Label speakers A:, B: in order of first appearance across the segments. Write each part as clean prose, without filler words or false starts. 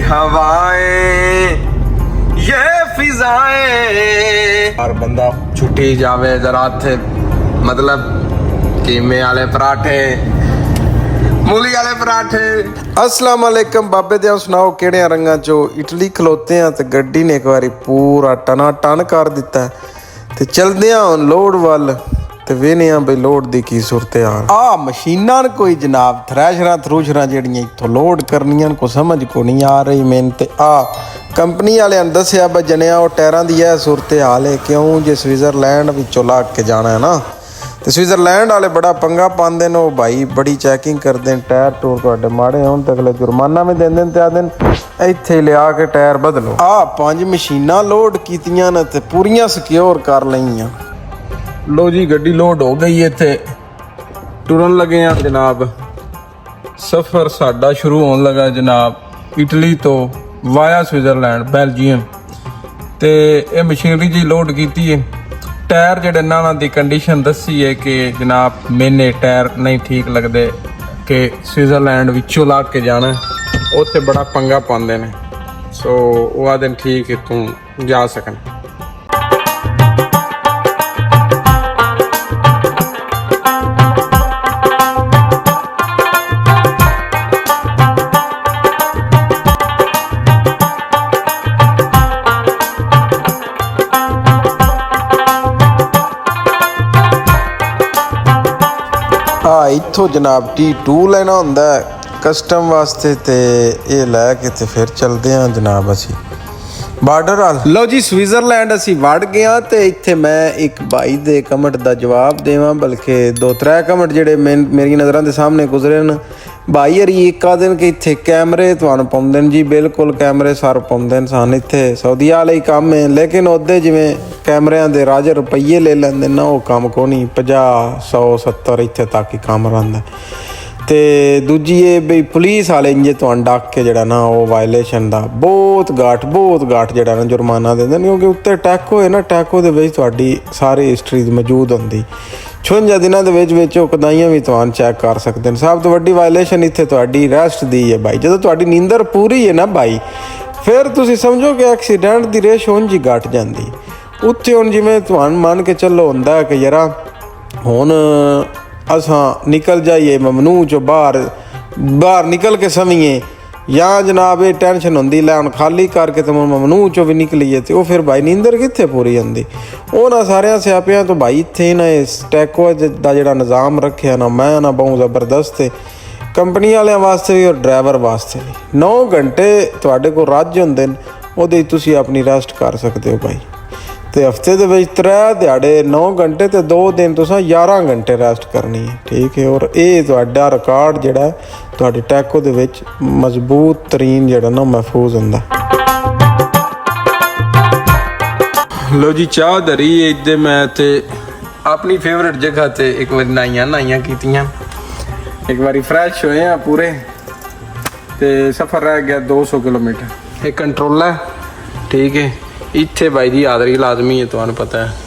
A: हवाएं ये फिजाएं और बंदा छुट्टी जावे जरा थे मतलब कीमे वाले पराठे मूली वाले पराठे। अस्सलाम वालेकुम बाबे दे सुनाओ किहड़े रंगां चो इटली खलोते हैं ते गड्डी ने एक बारी पूरा टना टन कर दिता है ते चलदे हैं लोड वल ते वेने आ बई लोड दी की सूरत आ मशीनां कोई जनाब थ्रैशरां थरूशरां जेहड़ियां इत्थों लोड करनियां को समझ को नहीं आ रही मैन ते आ कंपनी वाले दस्या ब जनिया वो टायरां दी है सूरत हाल है क्यों जे स्विट्जरलैंड विचों लग के जाना है ना तो स्विट्जरलैंड वाले बड़ा पंगा पाते हैं वो भाई बड़ी चैकिंग करते हैं टायर टूर तुहाडे माड़े होण ते अगले जुर्माना भी देंदे ते आखदे इत्थे लिया के टायर बदलो आ 5 मशीनां लोड कीतियां ने ते पूरियां सिक्योर कर लईयां। लो जी गड्डी लोड हो गई इत्थे टुरन लगे हैं जनाब। सफ़र साडा शुरू होने लगा जनाब इटली तो वाया स्विट्जरलैंड बेल्जियम ते ये मशीनरी जी लोड की है। टायर जेडे नाना दी कंडीशन दसी है कि जनाब मैंने टायर नहीं ठीक लगते कि स्विट्जरलैंड विचों लग के जाना उत्थे बड़ा पंगा पाते हैं सो वो आदे ठीक है तू जा सकन। इत्थों जनाब T2 लेना होंदा कस्टम वास्ते ते ये लैके ते फिर चलते हैं जनाब असी बार्डर वाल। लो जी स्विट्जरलैंड असी वड़ गया ते इत्थे मैं एक भाई दे कमेंट दा जवाब देवां बल्कि 2-3 कमेंट जेडे मेरी नज़रां दे सामने गुजरे न। भाई हरी एक दिन कि इत्थे कैमरे तुहानूं पाउंदे न जी बिल्कुल कैमरे सार पाउंदे न सन इत्थे सऊदी वाले ही काम है लेकिन ओदे जिवें कैमरिਆਂ ਦੇ राजे रुपये ले लैंदे ना वो काम को नहीं 50-100-70 इत्थे तक ही काम रहिंदा ते दूजी ये बई पुलिस वाले इंजे तुहानूं डक के जेड़ा ना वो वायलेशन दा बहुत घाट जेड़ा ना जुर्माना देंदे क्योंकि उत्ते टैको है ना टैको दे विच तुहाडी सारी हिस्टरी मौजूद हुंदी 56 दिनां दे विच ਉਹ ਕਦਾਈਆਂ ਵੀ ਤੁਹਾਨੂੰ ਚੈੱਕ ਕਰ ਸਕਦੇ ਨੇ। ਸਭ ਤੋਂ ਵੱਡੀ ਵਾਇਲੇਸ਼ਨ ਇੱਥੇ ਤੁਹਾਡੀ ਰੈਸਟ ਦੀ ਹੈ ਭਾਈ। ਜਦੋਂ ਤੁਹਾਡੀ ਨੀਂਦਰ ਪੂਰੀ ਹੈ ਨਾ ਭਾਈ ਫਿਰ ਤੁਸੀਂ ਸਮਝੋ ਕਿ ਐਕਸੀਡੈਂਟ ਦੀ ਰੇਸ਼ ਉਂਝ ਹੀ ਘਟ ਜਾਂਦੀ। ਉੱਥੇ ਹੁਣ ਜਿਵੇਂ ਤੁਹਾਨੂੰ ਮੰਨ ਕੇ ਚੱਲੋ ਹੁੰਦਾ ਕਿ ਯਾਰਾ ਹੁਣ ਅਸਾਂ ਨਿਕਲ ਜਾਈਏ ਮਮਨੂ ਚੋਂ ਬਾਹਰ ਨਿਕਲ ਕੇ ਸਮੀਏ ਜਾਂ ਜਨਾਬ ਇਹ ਟੈਨਸ਼ਨ ਹੁੰਦੀ ਲੈ ਹੁਣ ਖਾਲੀ ਕਰਕੇ ਤੇ ਮਮਨੂ ਚੋਂ ਵੀ ਨਿਕਲੀਏ ਤੇ ਉਹ ਫਿਰ ਭਾਈ ਨੀਂਦਰ ਕਿੱਥੇ ਪੂਰੀ ਹੁੰਦੀ। ਉਹਨਾਂ ਸਾਰਿਆਂ ਸਿਆਪਿਆਂ ਤੋਂ ਭਾਈ ਇੱਥੇ ਨਾ ਇਸ ਟੈਕੋ ਦਾ ਜਿਹੜਾ ਨਿਜ਼ਾਮ ਰੱਖਿਆ ਨਾ ਮੈਂ ਨਾ ਬਹੁਤ ਜ਼ਬਰਦਸਤ ਹੈ ਕੰਪਨੀ ਵਾਲਿਆਂ ਵਾਸਤੇ ਵੀ ਔਰ ਡਰਾਈਵਰ ਵਾਸਤੇ ਵੀ। 9 ਘੰਟੇ ਤੁਹਾਡੇ ਕੋਲ ਰੱਜ ਹੁੰਦੇ ਨੇ ਉਹਦੇ ਤੁਸੀਂ ਆਪਣੀ ਰੈਸਟ ਕਰ ਸਕਦੇ ਹੋ ਭਾਈ ਤੇ ਹਫਤੇ ਦੇ ਵਿੱਚ 3 ਦਿਹਾੜੇ 9 ਘੰਟੇ ਤੇ 2 ਦਿਨ ਤੁਸੀਂ 11 ਘੰਟੇ ਰੈਸਟ ਕਰਨੀ ਹੈ ਠੀਕ ਹੈ। ਔਰ ਇਹ ਤੁਹਾਡਾ ਰਿਕਾਰਡ ਜਿਹੜਾ ਤੁਹਾਡੇ ਟੈਕੋ ਦੇ ਵਿੱਚ ਮਜ਼ਬੂਤ ਤਰੀਨ ਜਿਹੜਾ ਨਾ ਮਹਿਫੂਜ਼ ਹੁੰਦਾ। लो जी चाह धरी इधर मैं ते अपनी फेवरेट जगह ते एक बार नहाइयां कीतियां एक बारी फ्रैश होए हैं पूरे ते सफ़र रह गया 200 किलोमीटर। एक कंट्रोल है ठीक है इत्थे भाई जी हाज़री लाजमी है तुहानूं पता है।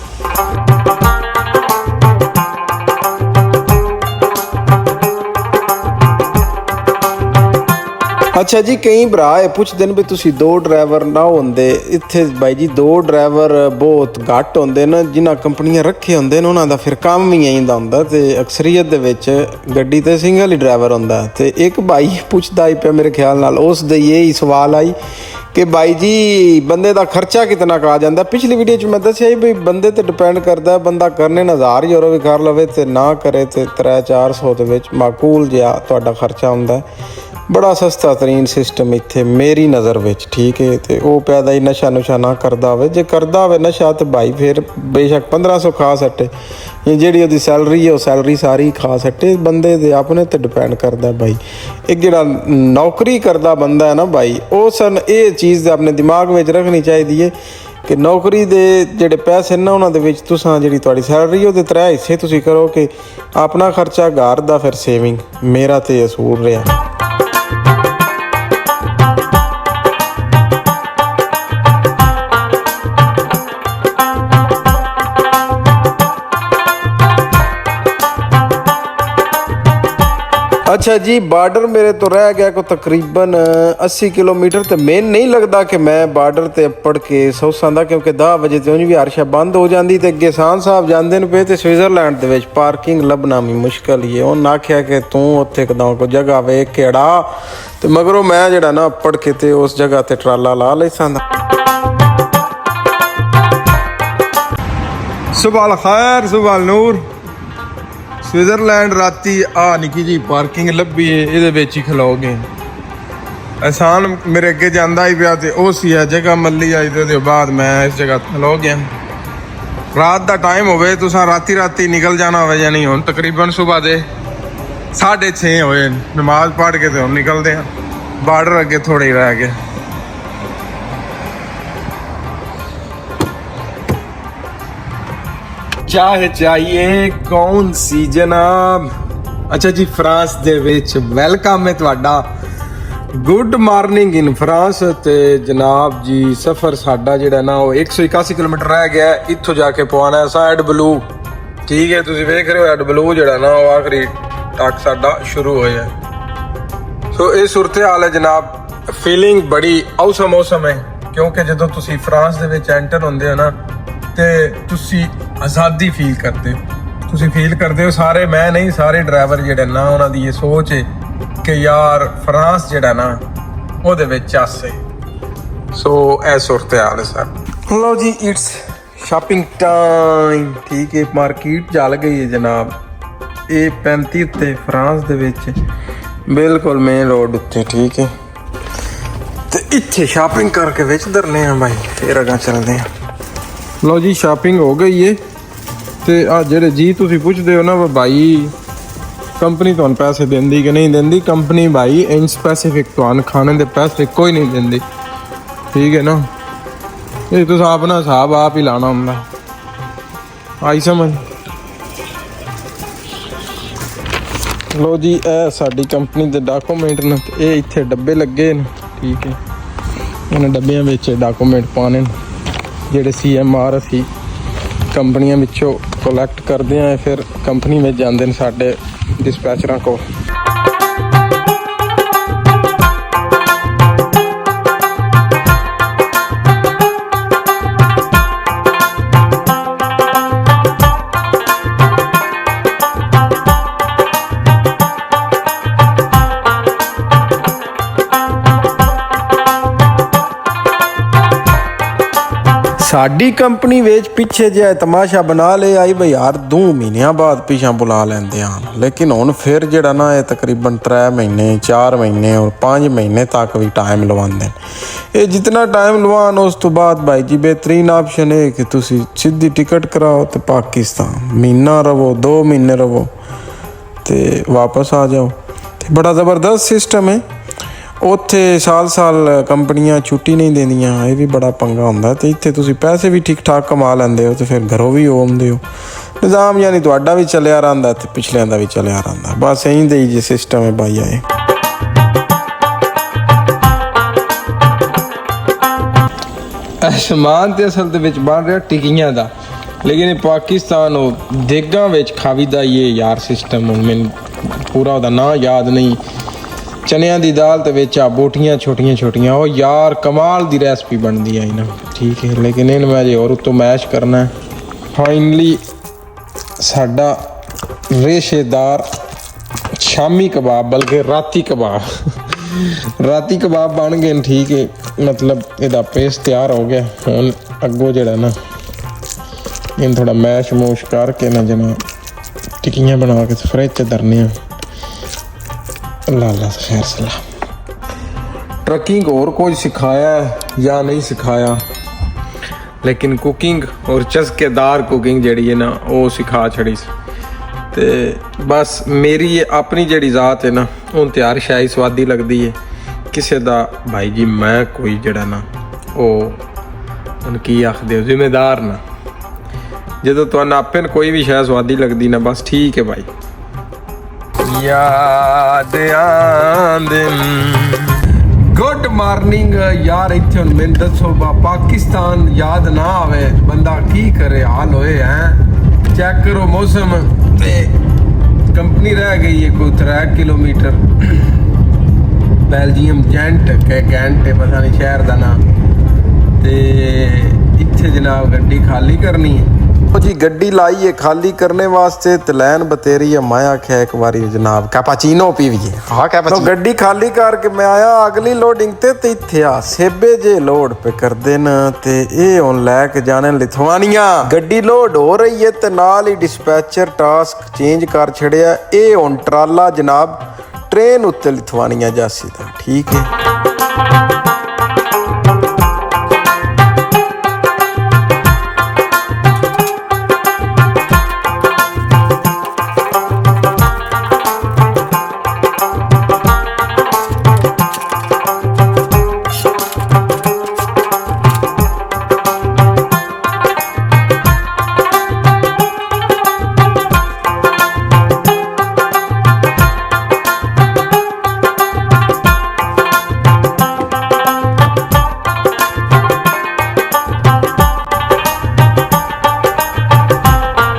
A: अच्छा जी कई भरा है पुछते हैं भी तुसी 2 ड्राइवर ना होंदे इत्थे भाई जी 2 ड्राइवर बहुत घट होंदे न जिन्हां कंपनियां रखे होंदे न उन्हां दा फिर काम ही इहिंदा हुंदा ते अक्सरीयत दे विच गड्डी ते सिंगल ही ड्राइवर हुंदा ते एक भाई पुछदा ही पे मेरे ख्याल नाल उस दे यही सवाल आई कि भाई जी बंदे का खर्चा कितना आ जाता। पिछली वीडियो च मैं दस्सिया भी बंदे ते डिपेंड करता है बंदा करने 1000 यूरो भी कर लवे ते ना करे ते 300-400 दे विच माकूल जिहा तुहाडा खर्चा हुंदा है। बड़ा सस्ता तरीन सिस्टम इत्थे मेरी नज़र विच ठीक है तो वह पैदा ही नशा नुशा ना करता हो जे करता हो नशा तो भाई फिर बेशक 1500 खा सटे जी वो सैलरी है वह सैलरी सारी खा सटे बंदे दे अपने ते डिपेंड करता भाई। एक जिहड़ा नौकरी करता बंदा है ना भाई उस ये चीज़ अपने दिमाग में रखनी चाहिए कि नौकरी दे जेडे पैसे ना उन्होंने विच तुसां जिहड़ी तुहाडी सैलरी ओहदे 3 हिस्से तुसीं करो कि अपना खर्चा घर दा फिर सेविंग मेरा तो असूल रहा। ਅੱਛਾ ਜੀ, ਬਾਰਡਰ ਮੇਰੇ ਤੋਂ ਰਹਿ ਗਿਆ ਕੋ ਤਕਰੀਬਨ 80 ਕਿਲੋਮੀਟਰ ਤੇ ਮੈਨੂੰ ਨਹੀਂ ਲੱਗਦਾ ਕਿ ਮੈਂ ਬਾਰਡਰ ਤੇ ਅੱਪੜ ਕੇ ਸੌਸਾਂ ਦਾ, ਕਿਉਂਕਿ 10 ਵਜੇ ਤੇ ਉਂਝ ਵੀ ਹਰਸ਼ਾ ਬੰਦ ਹੋ ਜਾਂਦੀ ਤੇ ਅੱਗੇ ਸਾਨ ਸਾਹਿਬ ਜਾਂਦੇ ਨੇ ਪਏ ਤੇ ਸਵਿਟਜ਼ਰਲੈਂਡ ਦੇ ਵਿੱਚ ਪਾਰਕਿੰਗ ਲੱਭਣਾ ਵੀ ਮੁਸ਼ਕਲ ਹੀ ਹੈ। ਉਹਨਾਂ ਆਖਿਆ ਕਿ ਤੂੰ ਉੱਥੇ ਕਦਾਂ ਕੋ ਜਗ੍ਹਾ ਵੇਖ ਕੇ ਅੜਾ ਤੇ ਮਗਰੋਂ ਮੈਂ ਜਿਹੜਾ ਨਾ ਅੱਪੜ ਕੇ ਤੇ ਉਸ ਜਗ੍ਹਾ ਤੇ ਟਰਾਲਾ ਲਾ ਲਈ ਸਾਂ। ਸੁਬਾਹ ਖੈਰ, ਸੁਬਾਹ ਨੂਰ। ਸਵਿਟਜ਼ਰਲੈਂਡ ਰਾਤੀ ਆ ਨਿੱਕੀ ਜੀ ਪਾਰਕਿੰਗ ਲੱਭੀ ਏ, ਇਹਦੇ ਵਿੱਚ ਹੀ ਖਲੋਗੇ। ਆਸਾਨ ਮੇਰੇ ਅੱਗੇ ਜਾਂਦਾ ਹੀ ਪਿਆ ਤੇ ਉਹ ਸੀ ਆ ਜਗ੍ਹਾ ਮੱਲੀ ਆਈ ਤੇ ਉਹਦੇ ਬਾਅਦ ਮੈਂ ਇਸ ਜਗ੍ਹਾ ਖਲੋ ਗਿਆ। ਰਾਤ ਦਾ ਟਾਈਮ ਹੋਵੇ, ਤੁਸੀਂ ਰਾਤੀ ਨਿਕਲ ਜਾਣਾ ਹੋਵੇ ਜਾਂ ਨਹੀਂ। ਹੁਣ ਤਕਰੀਬਨ ਸੁਬਾਹ ਦੇ 6:30 ਹੋਏ, ਨਮਾਜ਼ ਪੜ੍ਹ ਕੇ ਤੇ ਹੁਣ ਨਿਕਲਦੇ ਆ। ਬਾਰਡਰ ਅੱਗੇ ਥੋੜ੍ਹਾ ਹੀ ਰਹਿ ਗਿਆ। ਚਾਹ ਚਾਹੀਏ ਕੌਣ ਸੀ ਜਨਾਬ? ਅੱਛਾ ਜੀ, ਫਰਾਂਸ ਦੇ ਵਿੱਚ ਵੈਲਕਮ ਹੈ ਤੁਹਾਡਾ। ਗੁੱਡ ਮਾਰਨਿੰਗ ਇਨ ਫਰਾਂਸ। ਤੇ ਜਨਾਬ ਜੀ ਸਫ਼ਰ ਸਾਡਾ ਜਿਹੜਾ ਨਾ ਉਹ 181 ਕਿਲੋਮੀਟਰ ਰਹਿ ਗਿਆ। ਇੱਥੋਂ ਜਾ ਕੇ ਪਵਾਉਣਾ ਸਾਈਡ ਬਲੂ। ਠੀਕ ਹੈ, ਤੁਸੀਂ ਵੇਖ ਰਹੇ ਹੋ ਐਡ ਬਲੂ ਜਿਹੜਾ ਨਾ ਉਹ ਆਖਰੀ ਤੱਕ ਸਾਡਾ ਸ਼ੁਰੂ ਹੋਇਆ। ਸੋ ਇਹ ਸੂਰਤ ਹਾਲ ਹੈ ਜਨਾਬ। ਫੀਲਿੰਗ ਬੜੀ ਔਸਮ ਮੌਸਮ ਹੈ, ਕਿਉਂਕਿ ਜਦੋਂ ਤੁਸੀਂ ਫਰਾਂਸ ਦੇ ਵਿੱਚ ਐਂਟਰ ਹੁੰਦੇ ਹੋ ਨਾ ਤੇ ਤੁਸੀਂ ਆਜ਼ਾਦੀ ਫੀਲ ਕਰਦੇ ਹੋ। ਤੁਸੀਂ ਫੀਲ ਕਰਦੇ ਹੋ ਸਾਰੇ, ਮੈਂ ਨਹੀਂ, ਸਾਰੇ ਡਰਾਈਵਰ ਜਿਹੜੇ ਨਾ ਉਹਨਾਂ ਦੀ ਇਹ ਸੋਚ ਹੈ ਕਿ ਯਾਰ ਫਰਾਂਸ ਜਿਹੜਾ ਨਾ ਉਹਦੇ ਵਿੱਚ ਆਸੇ। ਸੋ ਇਹ ਸੂਰਤ ਹਾਲ ਹੈ ਸਰ। ਲਓ ਜੀ, ਇਟਸ ਸ਼ਾਪਿੰਗ ਟਾਈਮ। ਠੀਕ ਹੈ, ਮਾਰਕੀਟ ਚੱਲ ਗਈ ਹੈ ਜਨਾਬ। ਇਹ 35 ਉੱਤੇ ਫਰਾਂਸ ਦੇ ਵਿੱਚ ਬਿਲਕੁਲ ਮੇਨ ਰੋਡ ਉੱਤੇ। ਠੀਕ ਹੈ, ਤੇ ਇੱਥੇ ਸ਼ਾਪਿੰਗ ਕਰਕੇ ਵਿੱਚ ਧਰਨੇ ਆ ਬਾਈ, ਫਿਰ ਅਗਾਂ ਚੱਲਦੇ ਆ। ਲਓ ਜੀ, ਸ਼ਾਪਿੰਗ ਹੋ ਗਈ ਏ। ਤੇ ਆ ਜਿਹੜੇ ਜੀ ਤੁਸੀਂ ਪੁੱਛਦੇ ਹੋ ਨਾ ਭਾਈ ਕੰਪਨੀ ਤੁਹਾਨੂੰ ਪੈਸੇ ਦਿੰਦੀ ਕਿ ਨਹੀਂ ਦਿੰਦੀ, ਕੰਪਨੀ ਭਾਈ ਇਨ ਸਪੈਸੀਫਿਕ ਤੁਹਾਨੂੰ ਖਾਣੇ ਦੇ ਪੈਸੇ ਕੋਈ ਨਹੀਂ ਦਿੰਦੀ। ਠੀਕ ਹੈ ਨਾ, ਇਹ ਤੁਸੀਂ ਆਪਣਾ ਹਿਸਾਬ ਆਪ ਹੀ ਲਾਣਾ ਹੁੰਦਾ। ਆਈ ਸਮਝ? ਲਓ ਜੀ, ਇਹ ਸਾਡੀ ਕੰਪਨੀ ਦੇ ਡਾਕੂਮੈਂਟ ਨੇ। ਇਹ ਇੱਥੇ ਡੱਬੇ ਲੱਗੇ ਨੇ। ਠੀਕ ਹੈ, ਇਹਨਾਂ ਡੱਬਿਆਂ ਵਿੱਚ ਡਾਕੂਮੈਂਟ ਪਾਣੇ ਨੇ ਜਿਹੜੇ CMR ਅਸੀਂ ਕੰਪਨੀਆਂ ਵਿੱਚੋਂ ਕਲੈਕਟ ਕਰਦੇ ਹਾਂ, ਫਿਰ ਕੰਪਨੀ ਵਿੱਚ ਜਾਂਦੇ ਨੇ ਸਾਡੇ ਡਿਸਪੈਚਰਾਂ ਕੋਲ। ਸਾਡੀ ਕੰਪਨੀ ਵਿੱਚ ਪਿੱਛੇ ਜਿਹਾ ਤਮਾਸ਼ਾ ਬਣਾ ਲਿਆ ਆਈ ਬਈ ਯਾਰ 2 ਮਹੀਨਿਆਂ ਬਾਅਦ ਪਿਛਾਂ ਬੁਲਾ ਲੈਂਦੇ ਹਨ, ਲੇਕਿਨ ਹੁਣ ਫਿਰ ਜਿਹੜਾ ਨਾ ਇਹ ਤਕਰੀਬਨ 3 ਮਹੀਨੇ 4 ਮਹੀਨੇ ਔਰ 5 ਮਹੀਨੇ ਤੱਕ ਵੀ ਟਾਈਮ ਲਵਾਉਂਦੇ ਨੇ। ਇਹ ਜਿੰਨਾ ਟਾਈਮ ਲਵਾਉਣ ਉਸ ਤੋਂ ਬਾਅਦ ਭਾਈ ਜੀ ਬਿਹਤਰੀਨ ਆਪਸ਼ਨ ਹੈ ਕਿ ਤੁਸੀਂ ਸਿੱਧੀ ਟਿਕਟ ਕਰਾਓ ਤੇ ਪਾਕਿਸਤਾਨ ਮਹੀਨਾ ਰਵੋ, 2 ਮਹੀਨੇ ਰਵੋ ਤੇ ਵਾਪਸ ਆ ਜਾਓ। ਤੇ ਬੜਾ ਜ਼ਬਰਦਸਤ ਸਿਸਟਮ ਹੈ। ਉੱਥੇ ਸਾਲ ਕੰਪਨੀਆਂ ਛੁੱਟੀ ਨਹੀਂ ਦਿੰਦੀਆਂ, ਇਹ ਵੀ ਬੜਾ ਪੰਗਾ ਹੁੰਦਾ। ਤੇ ਇੱਥੇ ਤੁਸੀਂ ਪੈਸੇ ਵੀ ਠੀਕ ਠਾਕ ਕਮਾ ਲੈਂਦੇ ਹੋ ਤੇ ਫਿਰ ਘਰੋਂ ਵੀ ਆਉਂਦੇ ਹੋ। ਨਿਜ਼ਾਮ ਯਾਨੀ ਤੁਹਾਡਾ ਵੀ ਚੱਲਿਆ ਰਹਿੰਦਾ ਤੇ ਪਿਛਲਿਆਂ ਦਾ ਵੀ ਚੱਲਿਆ ਰਹਿੰਦਾ। ਬਸ ਇਹੀ ਦੇ ਜੀ ਸਿਸਟਮ ਹੈ ਭਾਈ। ਆਏ ਸਮਾਨ ਤੇ ਅਸਲ ਦੇ ਵਿੱਚ ਬਣ ਰਿਹਾ ਟਿੱਕੀਆਂ ਦਾ, ਲੇਕਿਨ ਇਹ ਪਾਕਿਸਤਾਨ ਉਹ ਦੇਗਾਂ ਵਿੱਚ ਖਾਵੀ ਦਾ ਇਹ ਯਾਰ ਸਿਸਟਮ। ਹੁਣ ਮੈਨੂੰ ਪੂਰਾ ਉਹਦਾ ਨਾਂ ਯਾਦ ਨਹੀਂ। ਚਨਿਆਂ ਦੀ ਦਾਲ ਤੇ ਵਿੱਚ ਆ ਬੋਟੀਆਂ ਛੋਟੀਆਂ ਉਹ ਯਾਰ ਕਮਾਲ ਦੀ ਰੈਸਪੀ ਬਣਦੀ ਹੈ ਇਹਨਾਂ। ਠੀਕ ਹੈ, ਲੇਕਿਨ ਇਹਨੂੰ ਮੈਂ ਜੇ ਹੋਰ ਉੱਤੋਂ ਮੈਸ਼ ਕਰਨਾ। ਫਾਈਨਲੀ ਸਾਡਾ ਰੇਸ਼ੇਦਾਰ ਸ਼ਾਮੀ ਕਬਾਬ, ਬਲਕਿ ਰਾਤੀ ਕਬਾਬ ਬਣ ਗਏ ਨੇ। ਠੀਕ ਹੈ, ਮਤਲਬ ਇਹਦਾ ਪੇਸਟ ਤਿਆਰ ਹੋ ਗਿਆ। ਹੁਣ ਅੱਗੋਂ ਜਿਹੜਾ ਨਾ ਇਹਨੂੰ ਥੋੜਾ ਮੈਸ਼ ਮੂਸ਼ ਕਰਕੇ ਨਾ ਜਨਾ ਟਿੱਕੀਆਂ ਬਣਾ ਕੇ ਫਰਿੱਜ 'ਚ ਧਰਨੇ ਆ। ਅੱਲਾ ਖੈਰ ਸਲਾਮ। ट्रकिंग और कुछ सिखाया या नहीं सिखाया, लेकिन कुकिंग और चस्केदार कुकिंग जड़ी है ना वो सिखा छड़ी। तो बस मेरी अपनी जड़ी ज़ात है ना उन त्यार शाही स्वादी लगती है। किसी का भाई जी मैं कोई जड़ा ना वो उनकी आखदे हो जिम्मेदार ना, जो तो आपे कोई भी शायद स्वादी लगती ना बस ठीक है भाई। याद गुड मार्निंग यार। इत्थे हुण मैनूं दसो पाकिस्तान याद ना आवे बंदा की करे, हाल होए हैं। चेक करो मौसम ते कंपनी नहीं रह गई है कोई 3 किलोमीटर बेल्जियम जेंट गैंट पता नहीं शहर का नाम ते इत्थे जनाब गड्डी खाली करनी है जी गड्डी लाई है खाली करने वास्ते ते लैन बतेरी है मैं आख्या एक बारी जनाब कैपाचीनो पीवीए हाँ कैपाचीनो तो गड्डी खाली करके मैं आया अगली लोडिंग ते इत्थे आ सेबे जे लोड पे कर देना ते ये हुन लैके जाने लिथुआनिया गड्डी लोड हो रही है ते नाल ही डिस्पैचर टास्क चेंज कर छड़िया ये हुन ट्राला जनाब ट्रेन उत्ते लिथुआनिया जासी दा ठीक है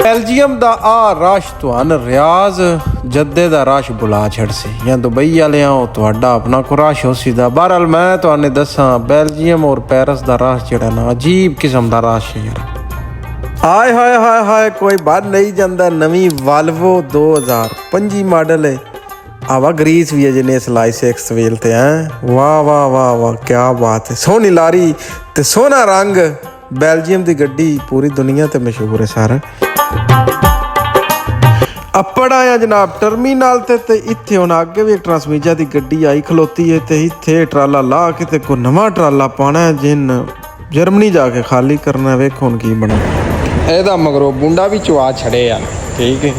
A: बेल्जियम दा आ रश तुहान रियाज जद्दे दा रश बुला छड़सी या दुबई वाले आओ तुहाडा अपना को रश हो सीधा बहरहाल मैं तुहाने दसा बेल्जियम और पेरिस दा रश जेड़ा ना अजीब किस्म दा रश है यार हाय हाय हाय हाय कोई बात नहीं जांदा नवी वाल्वो 2025 मॉडल है आवा ग्रीस भी है जिन्हें सलाई से एक्सवेल ते हैं वाह वाह वाह वाह क्या बात है सोहनी लारी ते सोहना रंग बेल्जियम दी गड्डी पूरी दुनिया ते मशहूर है सारा अपड़ आया जनाब टर्मीनल ते इत्थे हुण अगे भी एक ट्रांसमीजा दी गड्डी आई खलोती है ते इत्थे ट्राला ला के ते कोई नवां ट्राला पाना है जिन जर्मनी जाके खाली करना वेखो हुण की बना एदा मगरों बुंडा भी चुआ छड़े यार ठीक है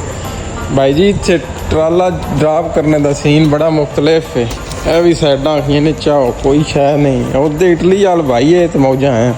A: भाई जी इत्थे ट्राला ड्राप करने दा सीन बड़ा मुख्तलिफ है ए भी साइडां आखियां ने चाहो कोई शय नहीं उधर इटली वाल भाई है ते मौजा है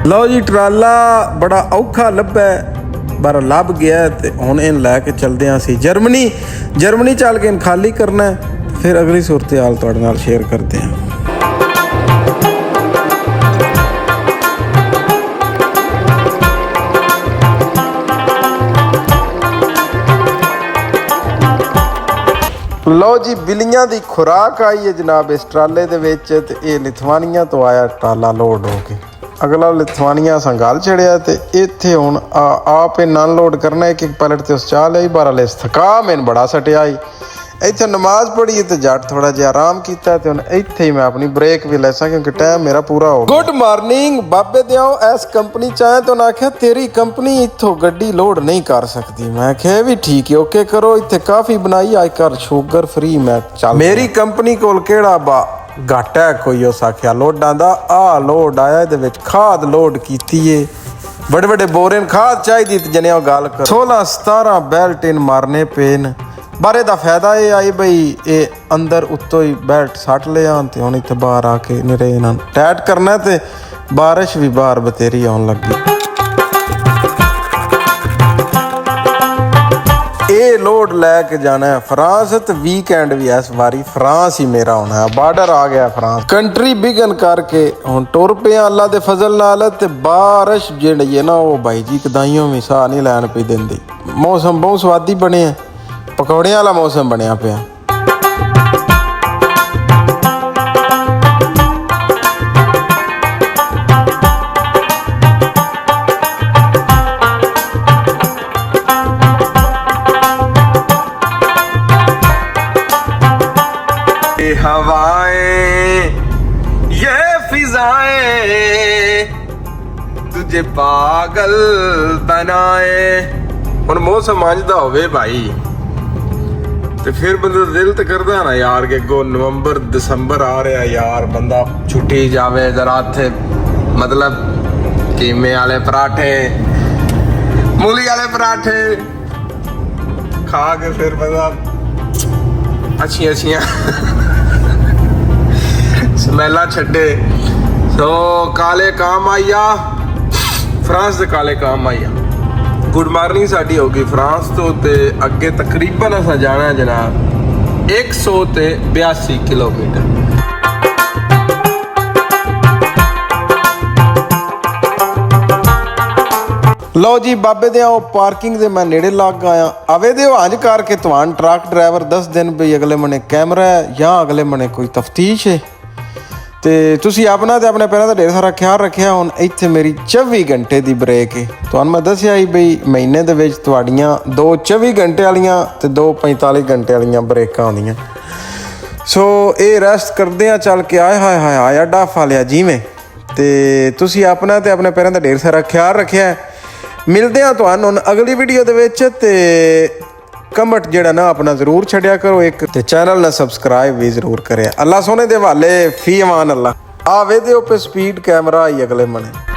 A: लो जी ट्राला बड़ा औखा लभा पर लभ गया ते हुण इन लैके चलदे आं असीं जर्मनी चल के इन खाली करना है फिर अगली सूरत हाल तुहाडे नाल शेयर करते हैं लो जी बिलियां दी खुराक आई है जनाब इस ट्राले दे विच ते ये लिथुआनिया तो आया ट्राला लोड हो के अगला लिथुआनिया असां गल छड़िया ते इत्थे हुण आप नन लोड करना एक पैलेट ते उस चाह लिया बारा लिस थका मैन बड़ा सटिया इत्थे नमाज पढ़ी ते जट थोड़ा जिहा आराम कीता ते हुण इत्थे ही मैं अपनी ब्रेक भी लैसा क्योंकि टाइम मेरा पूरा हो गया गुड मॉर्निंग बाबे दियाओ इस कंपनी चाहे तो ना आख्या तेरी कंपनी इत्थों गड्डी लोड नहीं कर सकती मैं आख्या भी ठीक है ओके करो इत्थे काफ़ी बनाई अजकल शुगर फ्री मैं चल मेरी कंपनी कोल केड़ा बा घट है कोई उस आख्या लोडां दा आ लोड आया इहदे विच खाद लोड कीती है बड़े बड़े बोरे खाद चाहिदी ते जने गल कर 16-17 बेल्ट इन मारने पेन बारे दा फायदा ये आई बई ये अंदर उत्तों ही बेल्ट सट ले आन ते हुण इत्थे बाहर आके निरे इन्हां टाइट करना ते बारिश भी बाहर बतेरी आउण लगी ये लोड लैके जाना है फ्रांस ते वीकेंड भी इस बारी फ्रांस ही मेरा होना है बॉर्डर आ गया फ्रांस कंट्री बिगन करके हुण टुर पे अल्लाह दे फजल नाल ते बारिश जिहड़ी है ना वो भाई जी कदाइयों भी साह नहीं लैन पई दिंदी मौसम बहुत स्वादी बने पकौड़ियां वाला मौसम बनया पिया हवाएं ये फिजाएं तुझे पागल बनाए हुण मौसम अज दा होवे भाई ਤੇ ਫਿਰ ਬੰਦੇ ਦਾ ਦਿਲ ਤੇ ਕਰਦਾ ਨਾ ਯਾਰ ਕਿ ਅੱਗੋਂ ਨਵੰਬਰ ਦਸੰਬਰ ਆ ਰਿਹਾ ਯਾਰ, ਬੰਦਾ ਛੁੱਟੀ ਜਾਵੇ ਜ਼ਰਾ ਇੱਥੇ, ਮਤਲਬ ਕੀਮੇ ਵਾਲੇ ਪਰਾਠੇ, ਮੂਲੀ ਵਾਲੇ ਪਰਾਠੇ ਖਾ ਕੇ ਫਿਰ ਬੰਦਾ ਅੱਛੀਆਂ ਸਮੈਲਾਂ ਛੱਡੇ। ਸੋ ਕਾਲੇ ਕਾਮ ਆਇਆ, ਫਰਾਂਸ ਦੇ ਕਾਲੇ ਕਾਮ ਆਇਆ। ਗੁੱਡ ਮਾਰਨਿੰਗ ਸਾਡੀ ਹੋ ਗਈ ਫਰਾਂਸ ਤੋਂ, ਤੇ ਅੱਗੇ ਤਕਰੀਬਨ ਅਸਾਂ ਜਾਣਾ ਜਨਾਬ 182 ਕਿਲੋਮੀਟਰ। ਲਓ ਜੀ ਬਾਬੇ ਦੇ ਉਹ ਪਾਰਕਿੰਗ ਦੇ ਮੈਂ ਨੇੜੇ ਲੱਗ ਆਇਆ। ਆਵੇ ਦੇ ਵਾਂਝ ਕਰਕੇ ਤੁਹਾਨੂੰ ਟਰੱਕ ਡਰਾਈਵਰ ਦੱਸ ਦੇਣ ਵੀ ਅਗਲੇ ਮਨੇ ਕੈਮਰਾ ਹੈ ਜਾਂ ਅਗਲੇ ਮਨੇ ਕੋਈ ਤਫਤੀਸ਼ ਹੈ, ਤੇ ਤੁਸੀਂ ਆਪਣਾ ਤੇ ਆਪਣੇ ਪੈਰਾਂ ਦਾ ਢੇਰ ਸਾਰਾ ਖਿਆਲ ਰੱਖਿਆ। ਹੁਣ ਇੱਥੇ ਮੇਰੀ 24 ਘੰਟੇ ਦੀ ਬ੍ਰੇਕ ਹੈ। ਤੁਹਾਨੂੰ ਮੈਂ ਦੱਸਿਆ ਹੀ ਬਈ ਮਹੀਨੇ ਦੇ ਵਿੱਚ ਤੁਹਾਡੀਆਂ 2 24 ਘੰਟੇ ਵਾਲੀਆਂ ਤੇ 2 45 ਘੰਟੇ ਵਾਲੀਆਂ ਬ੍ਰੇਕਾਂ ਆਉਂਦੀਆਂ। ਸੋ ਇਹ ਰੈਸਟ ਕਰਦੇ ਆ ਚੱਲ ਕੇ ਆਏ ਹਾਏ ਆਇਆ ਡਾਫਾ ਲਿਆ ਜਿਵੇਂ। ਤੇ ਤੁਸੀਂ ਆਪਣਾ ਤੇ ਆਪਣੇ ਪੈਰਾਂ ਦਾ ਢੇਰ ਸਾਰਾ ਖਿਆਲ ਰੱਖਿਆ। ਮਿਲਦੇ ਆ ਤੁਹਾਨੂੰ ਹੁਣ ਅਗਲੀ ਵੀਡੀਓ ਦੇ ਵਿੱਚ, ਤੇ ਕਮੈਂਟ ਜਿਹੜਾ ਨਾ ਆਪਣਾ ਜ਼ਰੂਰ ਛੱਡਿਆ ਕਰੋ ਇੱਕ, ਤੇ ਚੈਨਲ ਨਾਲ ਸਬਸਕ੍ਰਾਈਬ ਵੀ ਜ਼ਰੂਰ ਕਰਿਆ। ਅੱਲਾ ਸੋਨੇ ਦੇ ਹਵਾਲੇ, ਫੀ ਅਮਾਨ ਅੱਲਾ। ਆਵੇ ਦੇ ਉੱਪਰ ਸਪੀਡ ਕੈਮਰਾ ਆਈ ਅਗਲੇ ਮਨੇ।